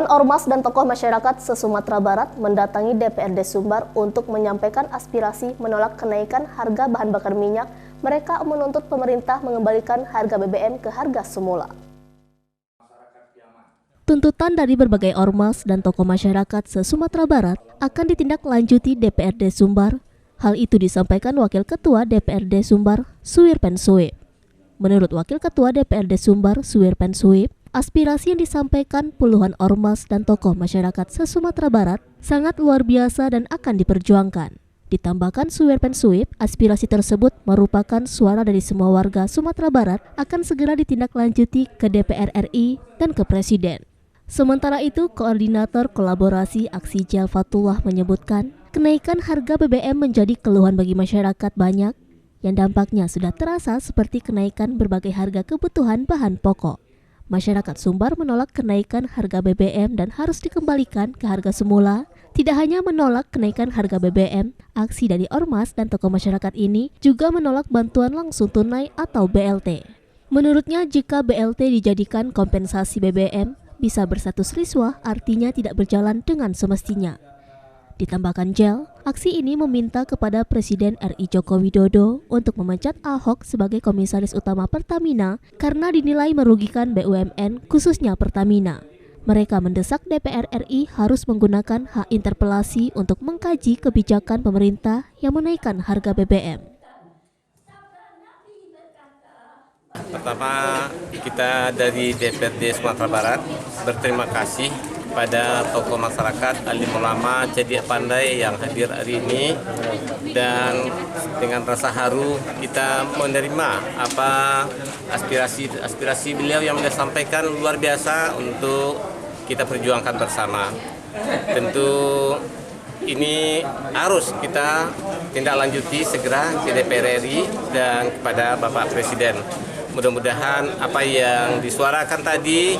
Puluhan ormas dan tokoh masyarakat se-Sumatera Barat mendatangi DPRD Sumbar untuk menyampaikan aspirasi menolak kenaikan harga bahan bakar minyak. Mereka menuntut pemerintah mengembalikan harga BBM ke harga semula. Tuntutan dari berbagai ormas dan tokoh masyarakat se-Sumatera Barat akan ditindaklanjuti DPRD Sumbar. Hal itu disampaikan Wakil Ketua DPRD Sumbar, Suwirpen Suwib. Menurut Wakil Ketua DPRD Sumbar, Suwirpen Suwib, aspirasi yang disampaikan puluhan ormas dan tokoh masyarakat se-Sumatera Barat sangat luar biasa dan akan diperjuangkan. Ditambahkan Suwirpen Suwib, aspirasi tersebut merupakan suara dari semua warga Sumatera Barat akan segera ditindaklanjuti ke DPR RI dan ke Presiden. Sementara itu, Koordinator Kolaborasi Aksi Jel Fatullah menyebutkan, kenaikan harga BBM menjadi keluhan bagi masyarakat banyak yang dampaknya sudah terasa seperti kenaikan berbagai harga kebutuhan bahan pokok. Masyarakat Sumbar menolak kenaikan harga BBM dan harus dikembalikan ke harga semula. Tidak hanya menolak kenaikan harga BBM, aksi dari ormas dan tokoh masyarakat ini juga menolak bantuan langsung tunai atau BLT. Menurutnya, jika BLT dijadikan kompensasi BBM, bisa berstatus riswah, artinya tidak berjalan dengan semestinya. Ditambahkan Jel, aksi ini meminta kepada Presiden RI Joko Widodo untuk memecat Ahok sebagai Komisaris Utama Pertamina karena dinilai merugikan BUMN khususnya Pertamina. Mereka mendesak DPR RI harus menggunakan hak interpelasi untuk mengkaji kebijakan pemerintah yang menaikkan harga BBM. Pertama, kita dari DPRD Sumatera Barat berterima kasih pada tokoh masyarakat, alim ulama, cerdik pandai yang hadir hari ini, dan dengan rasa haru kita menerima aspirasi beliau yang disampaikan luar biasa untuk kita perjuangkan bersama. Tentu ini harus kita tindak lanjuti segera ke DPR RI dan kepada Bapak Presiden. Mudah-mudahan apa yang disuarakan tadi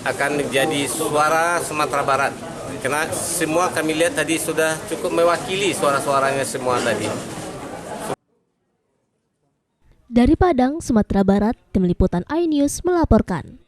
akan menjadi suara Sumatera Barat. Karena semua kami lihat tadi sudah cukup mewakili suara-suaranya semua tadi. Dari Padang, Sumatera Barat, Tim Liputan iNews melaporkan.